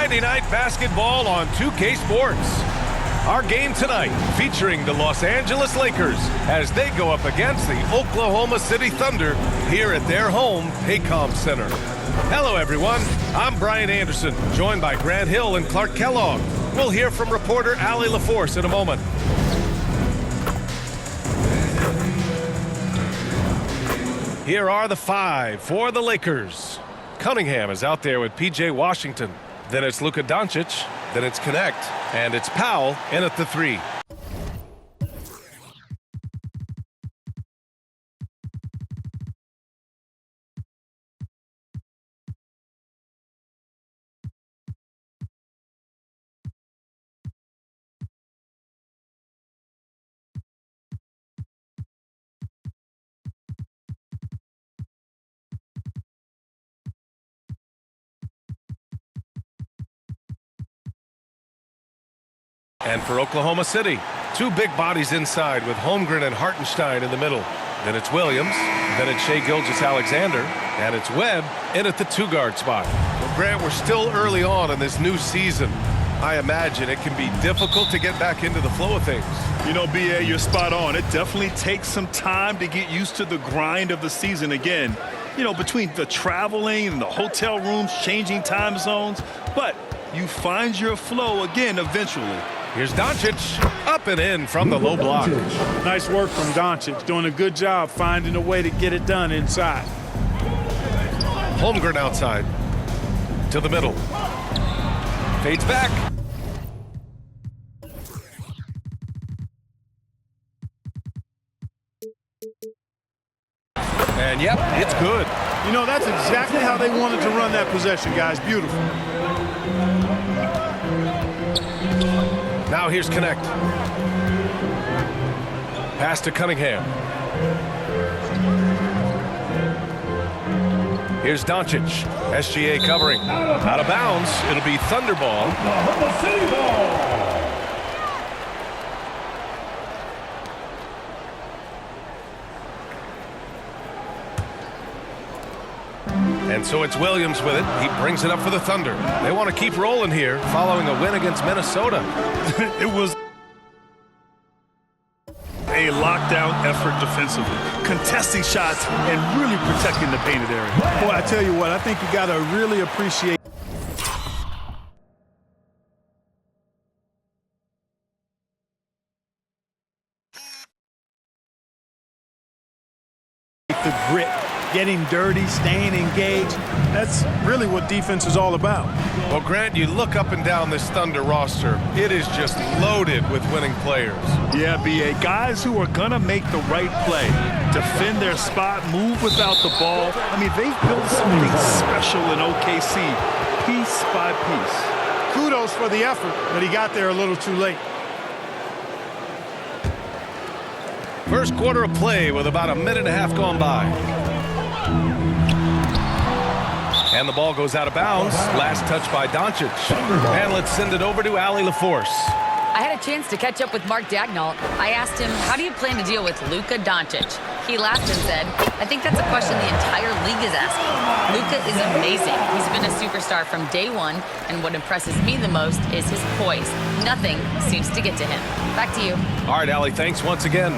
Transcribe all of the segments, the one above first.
Friday night basketball on 2K Sports. Our game tonight featuring the Los Angeles Lakers as they go up against the Oklahoma City Thunder here at their home Paycom Center. Hello everyone, I'm Brian Anderson, joined by Grant Hill and Clark Kellogg. We'll hear from reporter Allie LaForce in a moment. Here are the five for the Lakers. Cunningham is out there with P.J. Washington. Then it's Luka Doncic. Then it's Connect. And it's Powell in at the three. And for Oklahoma City, two big bodies inside with Holmgren and Hartenstein in the middle. Then it's Williams, then it's Shai Gilgeous-Alexander, and it's Webb in at the two-guard spot. Well, Grant, we're still early on in this new season. I imagine it can be difficult to get back into the flow of things. You know, B.A., you're spot on. It definitely takes some time to get used to the grind of the season again. You know, between the traveling and the hotel rooms, changing time zones. But you find your flow again eventually. Here's Doncic, up and in from the low block. Nice work from Doncic, doing a good job finding a way to get it done inside. Holmgren outside, to the middle. Fades back. And yep, it's good. You know, that's exactly how they wanted to run that possession, guys. Beautiful. Now here's Connect. Pass to Cunningham. Here's Doncic. SGA covering. Out of bounds. It'll be Thunder ball. Oklahoma City ball. And so it's Williams with it. He brings it up for the Thunder. They want to keep rolling here following a win against Minnesota. It was a lockdown effort defensively, contesting shots and really protecting the painted area. Boy, I tell you what, I think you got to really appreciate the grit, getting dirty, staying engaged. That's really what defense is all about. Well, Grant, you look up and down this Thunder roster. It is just loaded with winning players. Yeah, B.A., guys who are going to make the right play, defend their spot, move without the ball. I mean, they've built something special in OKC, piece by piece. Kudos for the effort, but he got there a little too late. First quarter of play with about a minute and a half gone by. And the ball goes out of bounds. Last touch by Doncic. And let's send it over to Allie LaForce. I had a chance to catch up with Mark Daigneault. I asked him, how do you plan to deal with Luka Doncic? He laughed and said, I think that's a question the entire league is asking. Luka is amazing. He's been a superstar from day one, and what impresses me the most is his poise. Nothing seems to get to him. Back to you. All right, Allie, thanks once again.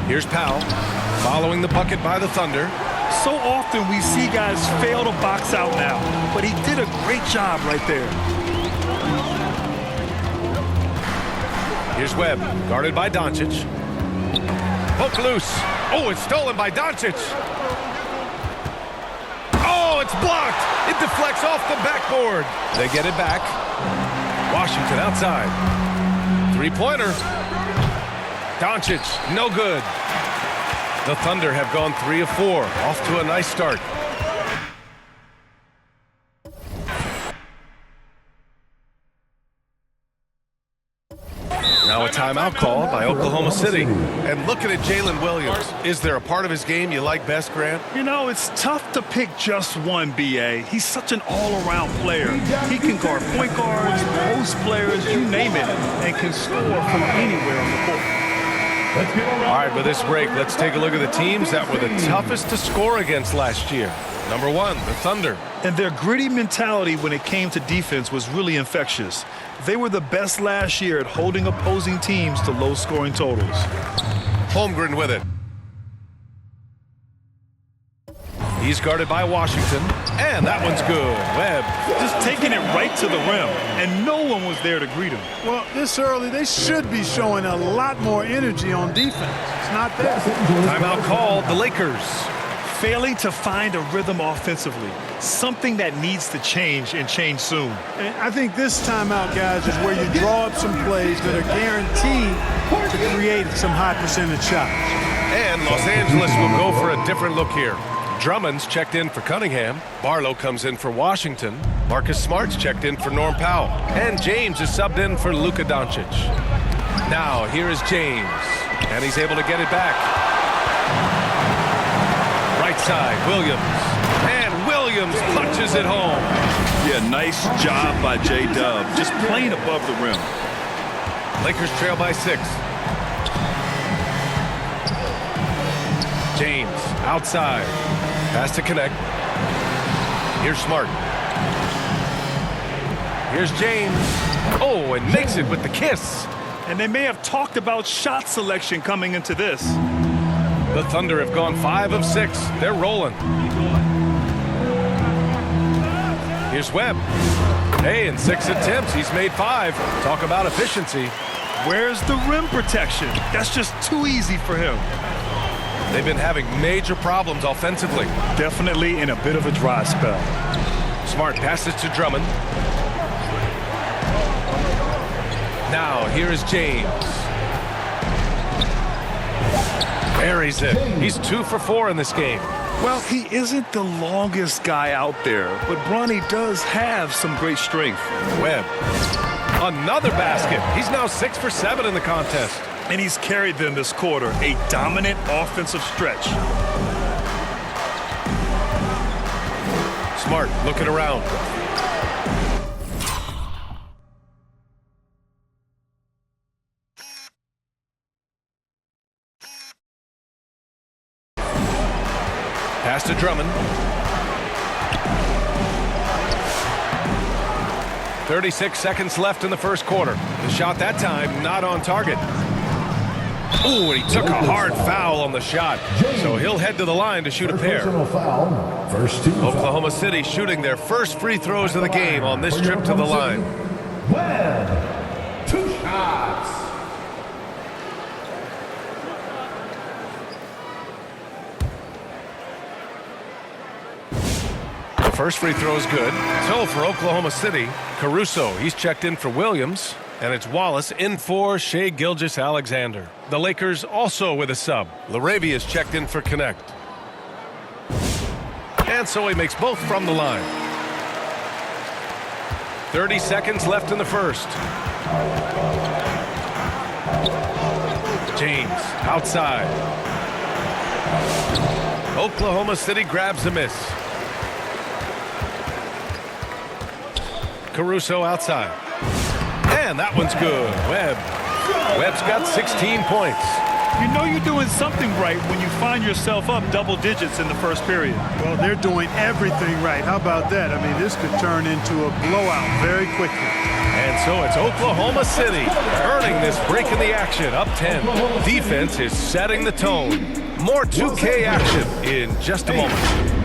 Here's Powell, following the bucket by the Thunder. So often we see guys fail to box out now, but he did a great job right there. Here's Webb, guarded by Doncic. Poke loose. Oh, it's stolen by Doncic. Oh, it's blocked. It deflects off the backboard. They get it back. Washington outside. Three-pointer. Doncic, no good. The Thunder have gone 3 of 4, off to a nice start. Now a timeout called by Oklahoma City. And looking at Jalen Williams, is there a part of his game you like best, Grant? You know, it's tough to pick just one, B.A. He's such an all-around player. He can guard point guards, post players, you name it, and can score from anywhere on the court. All right, with this break, let's take a look at the teams that were the toughest to score against last year. Number 1, the Thunder. And their gritty mentality when it came to defense was really infectious. They were the best last year at holding opposing teams to low-scoring totals. Holmgren with it. He's guarded by Washington, and that one's good. Webb Just taking it right to the rim, and no one was there to greet him. Well, this early, they should be showing a lot more energy on defense. It's not there. Timeout called the Lakers. Failing to find a rhythm offensively, something that needs to change and change soon. And I think this timeout, guys, is where you draw up some plays that are guaranteed to create some high percentage shots. And Los Angeles will go for a different look here. Drummond's checked in for Cunningham. Barlow comes in for Washington. Marcus Smart's checked in for Norm Powell. And James is subbed in for Luka Doncic. Now, here is James. And he's able to get it back. Right side, Williams. And Williams punches it home. Yeah, nice job by J-Dub, just playing above the rim. Lakers trail by 6. James, outside. Pass to connect. Here's Smart. Here's James. Oh, and makes it with the kiss. And they may have talked about shot selection coming into this. The Thunder have gone 5 of 6. They're rolling. Here's Webb. Hey, in 6 attempts, he's made 5. Talk about efficiency. Where's the rim protection? That's just too easy for him. They've been having major problems offensively. Definitely in a bit of a dry spell. Smart passes to Drummond. Now, here is James. Buries it. He's 2 for 4 in this game. Well, he isn't the longest guy out there, but Bronny does have some great strength. Webb. Another basket. He's now 6 for 7 in the contest. And he's carried them this quarter, a dominant offensive stretch. Smart looking around. Pass to Drummond. 36 seconds left in the first quarter. The shot that time not on target. Ooh, and he took a hard foul on the shot. So he'll head to the line to shoot a pair. First team Oklahoma City shooting their first free throws of the game on this trip to the line. Webb, 2 shots. The first free throw is good. So for Oklahoma City, Caruso, he's checked in for Williams. And it's Wallace in for Shai Gilgeous-Alexander. The Lakers also with a sub. LaRavia is checked in for Connect. And so he makes both from the line. 30 seconds left in the first. James outside. Oklahoma City grabs the miss. Caruso outside. And that one's good. Webb's got 16 points. You know you're doing something right when you find yourself up double digits in the first period. Well, they're doing everything right. How about that? I mean, this could turn into a blowout very quickly. And so it's Oklahoma City earning this break in the action, up 10. Defense is setting the tone. More 2K action in just a moment.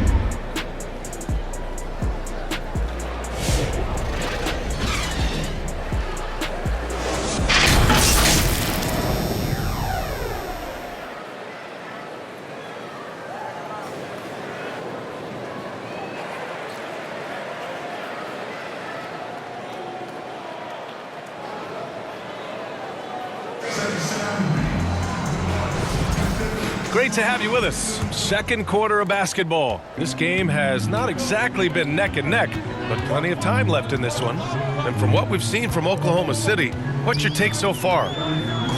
Great to have you with us. Second quarter of basketball. This game has not exactly been neck and neck, but plenty of time left in this one. And from what we've seen from Oklahoma City, what's your take so far?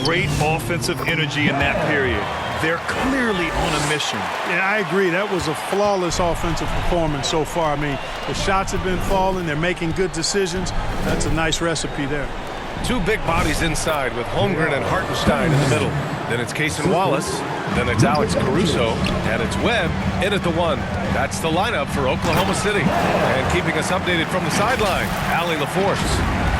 Great offensive energy in that period. They're clearly on a mission. Yeah, I agree. That was a flawless offensive performance so far. I mean, the shots have been falling. They're making good decisions. That's a nice recipe there. 2 big bodies inside with Holmgren and Hartenstein in the middle. Then it's Cason Wallace, Then it's Alex Caruso, and it's Webb in at the 1. That's the lineup for Oklahoma City. And keeping us updated from the sideline, Allie LaForce.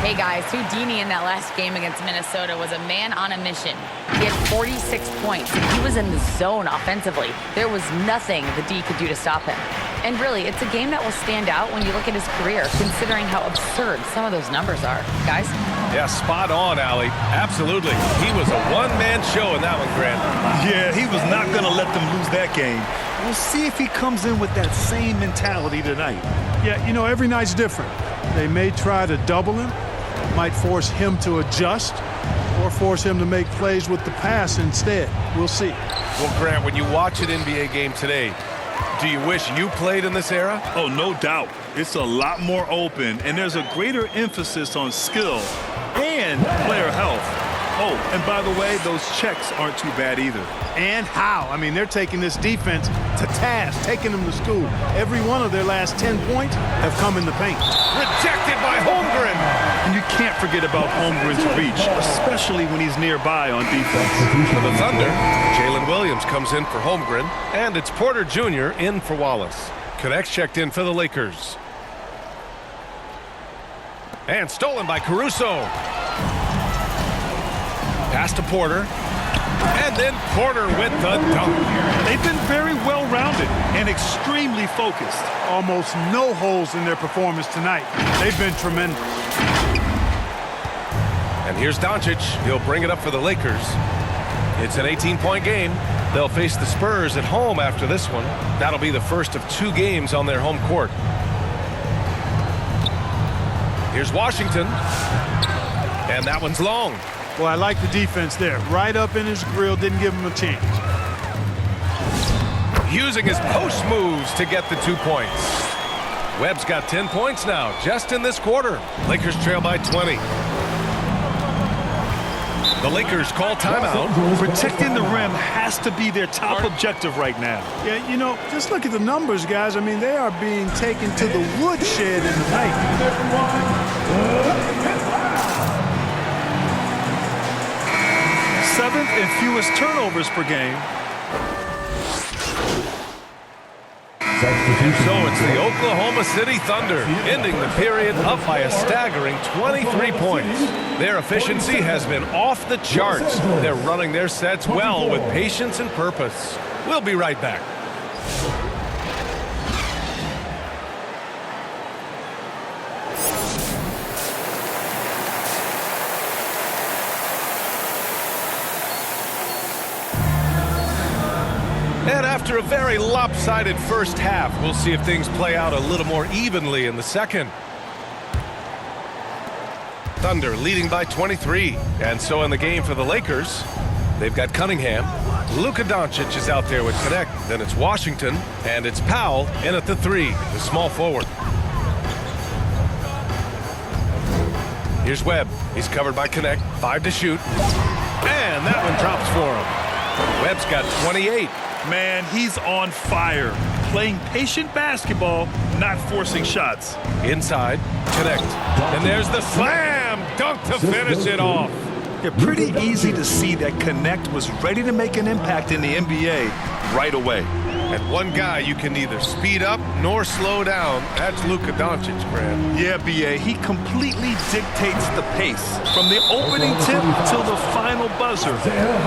Hey guys, Houdini in that last game against Minnesota was a man on a mission. He had 46 points, and he was in the zone offensively. There was nothing the D could do to stop him. And really, it's a game that will stand out when you look at his career, considering how absurd some of those numbers are. Guys? Yeah, spot on, Allie. Absolutely. He was a one-man show in that one, Grant. Yeah, he was not going to let them lose that game. We'll see if he comes in with that same mentality tonight. Yeah, you know, every night's different. They may try to double him, might force him to adjust, or force him to make plays with the pass instead. We'll see. Well, Grant, when you watch an NBA game today, do you wish you played in this era? Oh, no doubt. It's a lot more open, and there's a greater emphasis on skill and player health. Oh, and by the way, those checks aren't too bad either. And how? I mean, they're taking this defense to task, taking them to school. Every one of their last 10 points have come in the paint. Rejected by Holmgren. And you can't forget about Holmgren's reach, especially when he's nearby on defense. For the Thunder, Jalen Williams comes in for Holmgren, and it's Porter Jr. in for Wallace. Connects checked in for the Lakers. And stolen by Caruso. Pass to Porter. And then Porter with the dunk. They've been very well-rounded and extremely focused. Almost no holes in their performance tonight. They've been tremendous. And here's Doncic. He'll bring it up for the Lakers. It's an 18-point game. They'll face the Spurs at home after this one. That'll be the first of 2 games on their home court. Here's Washington. And that one's long. Well, I like the defense there. Right up in his grill, didn't give him a chance. Using his post moves to get the 2 points. Webb's got 10 points now, just in this quarter. Lakers trail by 20. The Lakers call timeout. Protecting the rim has to be their top objective right now. Yeah, you know, just look at the numbers, guys. I mean, they are being taken to the woodshed in the paint. 7th and fewest turnovers per game. So it's the Oklahoma City Thunder ending the period up by a staggering 23 points. Their efficiency has been off the charts. They're running their sets well with patience and purpose. We'll be right back. And after a very lopsided first half, we'll see if things play out a little more evenly in the second. Thunder leading by 23. And so in the game for the Lakers, they've got Cunningham. Luka Doncic is out there with Connect. Then it's Washington, and it's Powell in at the 3, the small forward. Here's Webb. He's covered by Connect. 5 to shoot. And that one drops for him. Webb's got 28. Man, he's on fire. Playing patient basketball, not forcing shots. Inside, Connect. And there's the slam dunk to finish it off. Yeah, pretty easy to see that Connect was ready to make an impact in the NBA right away. And one guy you can neither speed up nor slow down, that's Luka Doncic, Grant. Yeah, B.A., he completely dictates the pace. From the opening tip till the final buzzer,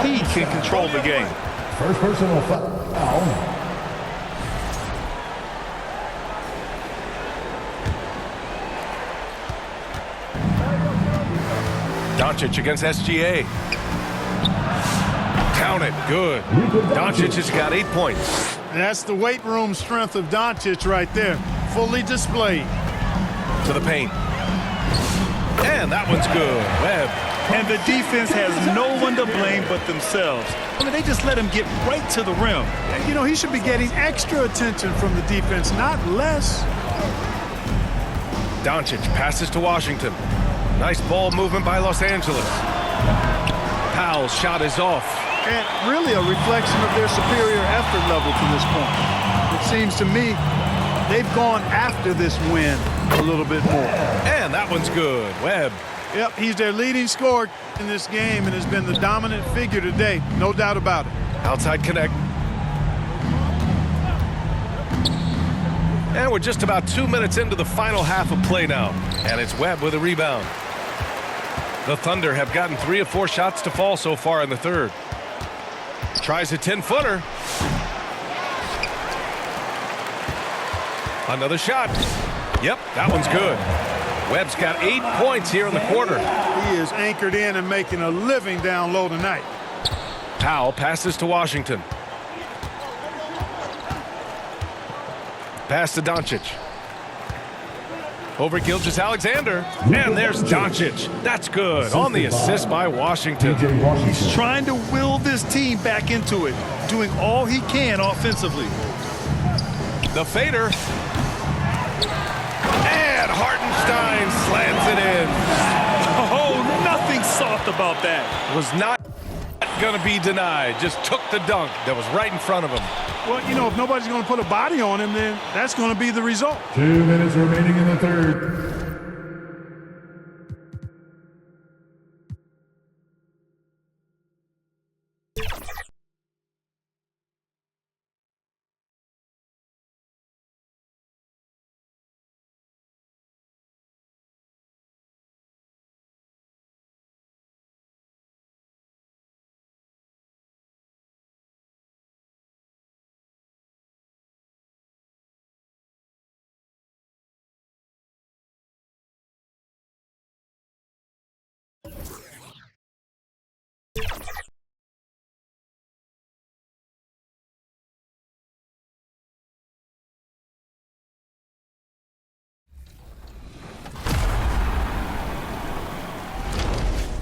he can control the game. First personal foul. Doncic against SGA. Count it. Good. Doncic has got 8 points. That's the weight room strength of Doncic right there. Fully displayed. To the paint. And that one's good. Webb. And the defense has no one to blame but themselves. I mean, they just let him get right to the rim. You know, he should be getting extra attention from the defense, not less. Doncic passes to Washington. Nice ball movement by Los Angeles. Powell's shot is off. And really a reflection of their superior effort level to this point. It seems to me they've gone after this win a little bit more. And that one's good. Webb. Yep, he's their leading scorer in this game and has been the dominant figure today. No doubt about it. Outside connect. And we're just about 2 minutes into the final half of play now. And it's Webb with a rebound. The Thunder have gotten 3 of 4 shots to fall so far in the third. Tries a 10-footer. Another shot. Yep, that one's good. Webb's got 8 points here in the quarter. He is anchored in and making a living down low tonight. Powell passes to Washington. Pass to Doncic. Over Gilgeous-Alexander. And there's Doncic. That's good. On the assist by Washington. He's trying to will this team back into it, doing all he can offensively. The fader. And Hartenstein slams it in. Oh, nothing soft about that. Was not going to be denied. Just took the dunk that was right in front of him. Well, you know, if nobody's going to put a body on him, then that's going to be the result. 2 minutes remaining in the third.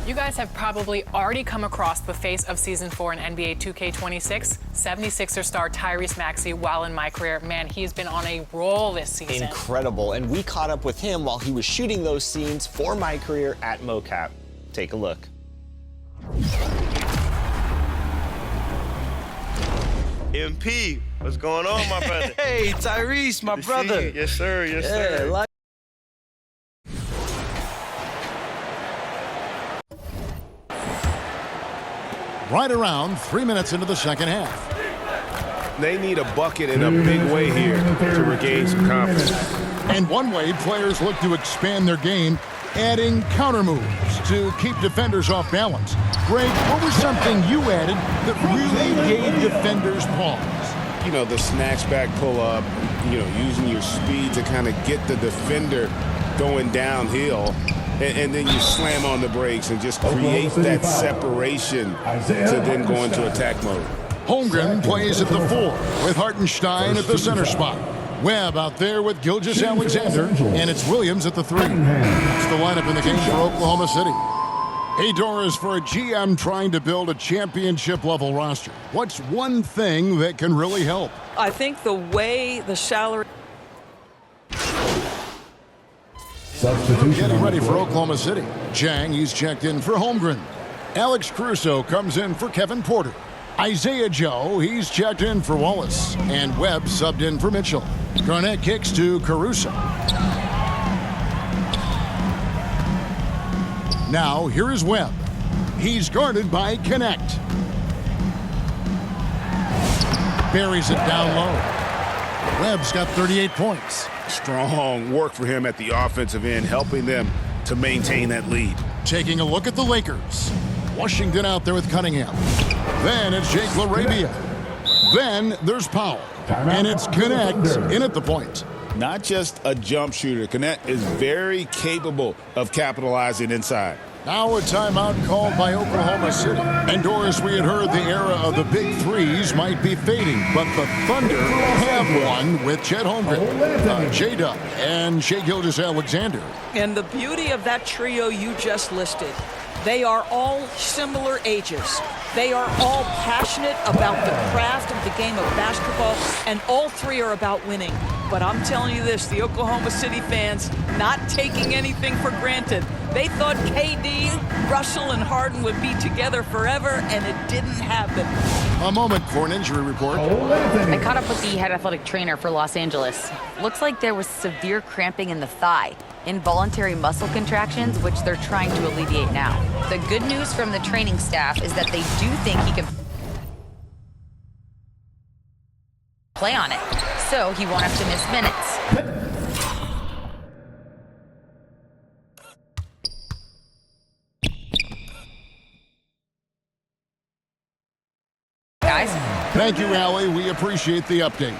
You guys have probably already come across the face of Season 4 in NBA 2K26, 76er star Tyrese Maxey. While in my career, man, he's been on a roll this season. Incredible, and we caught up with him while he was shooting those scenes for my career at MoCap. Take a look. MP, what's going on, my brother? Hey, Tyrese, my brother. Yes, sir. Yes, sir. Right around 3 minutes into the second half. They need a bucket in a big way here to regain some confidence. And one way players look to expand their game, adding counter moves to keep defenders off balance. Greg, what was something you added that really gave defenders pause? You know, the snatch back pull up, you know, using your speed to kind of get the defender going downhill. And then you slam on the brakes and just create that separation to then go into attack mode. Holmgren plays at the 4 with Hartenstein at the center spot. Webb out there with Gilgeous-Alexander, and it's Williams at the 3. It's the lineup in the game for Oklahoma City. Hey, Doris, for a GM trying to build a championship-level roster, what's one thing that can really help? I think the way the salary... Getting ready for Oklahoma City. Jang, he's checked in for Holmgren. Alex Caruso comes in for Kevin Porter. Isaiah Joe, he's checked in for Wallace. And Webb subbed in for Mitchell. Garnett kicks to Caruso. Now, here is Webb. He's guarded by Connect. Buries it down low. Webb's got 38 points. Strong work for him at the offensive end, helping them to maintain that lead. Taking a look at the Lakers. Washington out there with Cunningham. Then it's Jake LaRabia. Then there's Powell. And it's Connect in at the point. Not just a jump shooter. Connect is very capable of capitalizing inside. Now a timeout called by Oklahoma City. And Doris, we had heard the era of the big threes might be fading, but the Thunder have one with Chet Holmgren, J-Dub, and Shai Gilgeous-Alexander. And the beauty of that trio you just listed, they are all similar ages. They are all passionate about the craft of the game of basketball, and all three are about winning. But I'm telling you this, the Oklahoma City fans not taking anything for granted. They thought KD, Russell, and Harden would be together forever, and it didn't happen. A moment for an injury report. I caught up with the head athletic trainer for Los Angeles. Looks like there was severe cramping in the thigh, involuntary muscle contractions, which they're trying to alleviate now. The good news from the training staff is that they do think he can play on it. So he won't have to miss minutes. Guys? Thank you, Allie. We appreciate the update.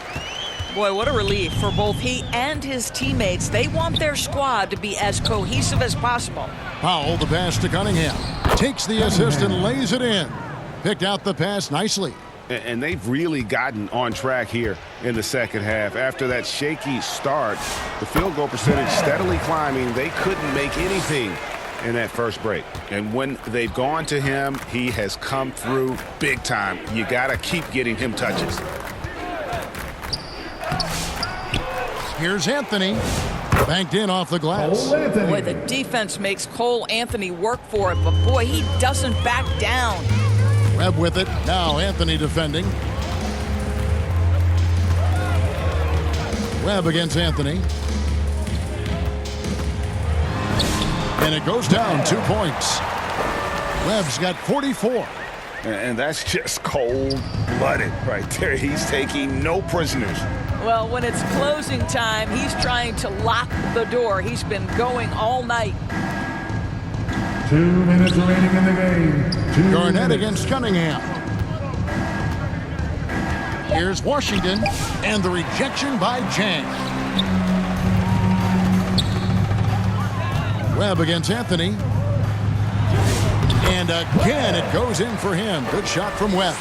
Boy, what a relief for both he and his teammates. They want their squad to be as cohesive as possible. Powell, the pass to Cunningham. Takes the assist and lays it in. Picked out the pass nicely. And they've really gotten on track here in the second half. After that shaky start, the field goal percentage steadily climbing. They couldn't make anything in that first break. And when they've gone to him, he has come through big time. You got to keep getting him touches. Here's Anthony. Banked in off the glass. Boy, the defense makes Cole Anthony work for it, but boy, he doesn't back down. Webb with it. Now Anthony defending. Webb against Anthony. And it goes down 2 points. Webb's got 44. And that's just cold-blooded right there. He's taking no prisoners. Well, when it's closing time, he's trying to lock the door. He's been going all night. 2 minutes remaining in the game. Garnett against Cunningham. Here's Washington, and the rejection by Chang. Webb against Anthony. And again, it goes in for him. Good shot from Webb.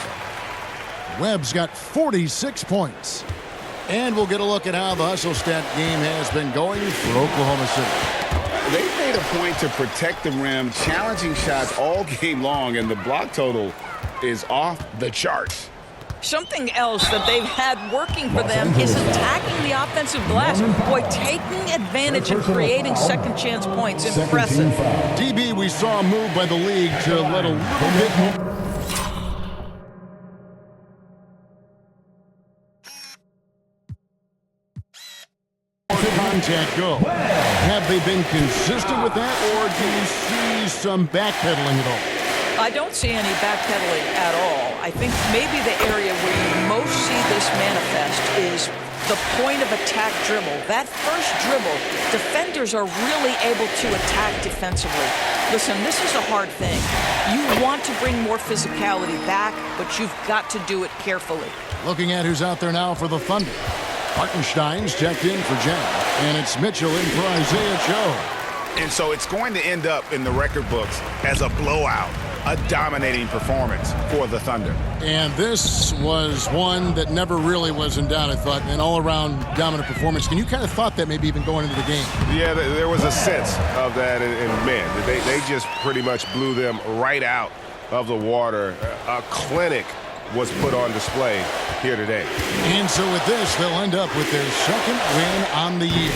Webb's got 46 points. And we'll get a look at how the hustle stat game has been going for Oklahoma City. They've made a point to protect the rim, challenging shots all game long, and the block total is off the charts. Something else that they've had working for them is attacking the offensive glass. Boy, taking advantage and creating second chance points. Impressive. DB, we saw a move by the league to let a little bit more. Contact go. Have they been consistent with that, or do you see some backpedaling at all? I don't see any backpedaling at all. I think maybe the area where you most see this manifest is the point of attack dribble. That first dribble, defenders are really able to attack defensively. Listen, this is a hard thing. You want to bring more physicality back, but you've got to do it carefully. Looking at who's out there now for the Thunder. Hartenstein's checked in for Jen, and it's Mitchell in for Isaiah Joe. And so it's going to end up in the record books as a blowout, a dominating performance for the Thunder. And this was one that never really was in doubt, I thought, an all-around dominant performance. And you kind of thought that maybe even going into the game. Yeah, there was a sense of that, and man, they just pretty much blew them right out of the water. A clinic was put on display here today. And so with this, they'll end up with their second win on the year.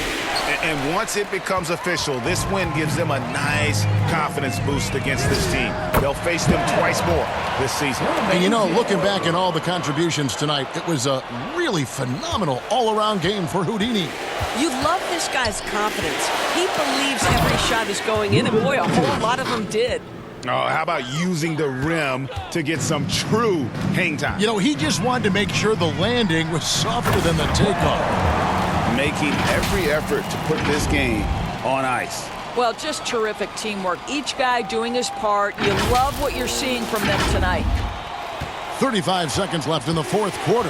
And once it becomes official, this win gives them a nice confidence boost against this team. They'll face them twice more this season. And you know, looking back at all the contributions tonight, it was a really phenomenal all-around game for Houdini. You love this guy's confidence. He believes every shot is going in, and boy, a whole lot of them did. Oh, how about using the rim to get some true hang time? You know, he just wanted to make sure the landing was softer than the takeoff. Making every effort to put this game on ice. Well, just terrific teamwork. Each guy doing his part. You love what you're seeing from them tonight. 35 seconds left in the fourth quarter.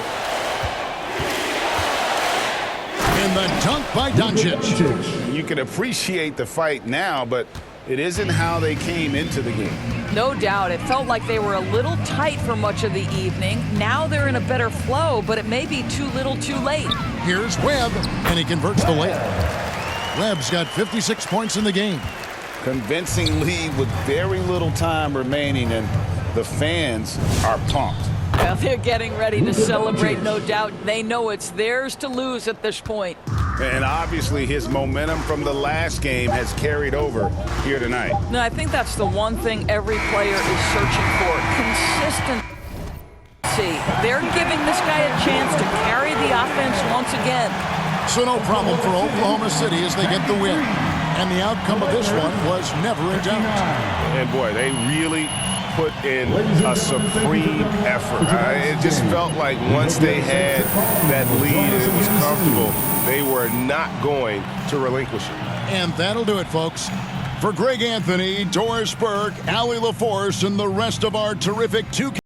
And the dunk by Doncic. You can appreciate the fight now, but it isn't how they came into the game. No doubt. It felt like they were a little tight for much of the evening. Now they're in a better flow, but it may be too little too late. Here's Webb, and he converts the layup. Webb's got 56 points in the game. Convincing lead with very little time remaining, and the fans are pumped. Well, they're getting ready to celebrate, no doubt. They know it's theirs to lose at this point. And obviously his momentum from the last game has carried over here tonight. No, I think that's the one thing every player is searching for. Consistency. They're giving this guy a chance to carry the offense once again. So no problem for Oklahoma City as they get the win. And the outcome of this one was never in doubt. And boy, they really put in a supreme effort. It just felt like once they had that lead and it was comfortable, they were not going to relinquish it. And that'll do it, folks. For Greg Anthony, Doris Burke, Allie LaForce, and the rest of our terrific 2K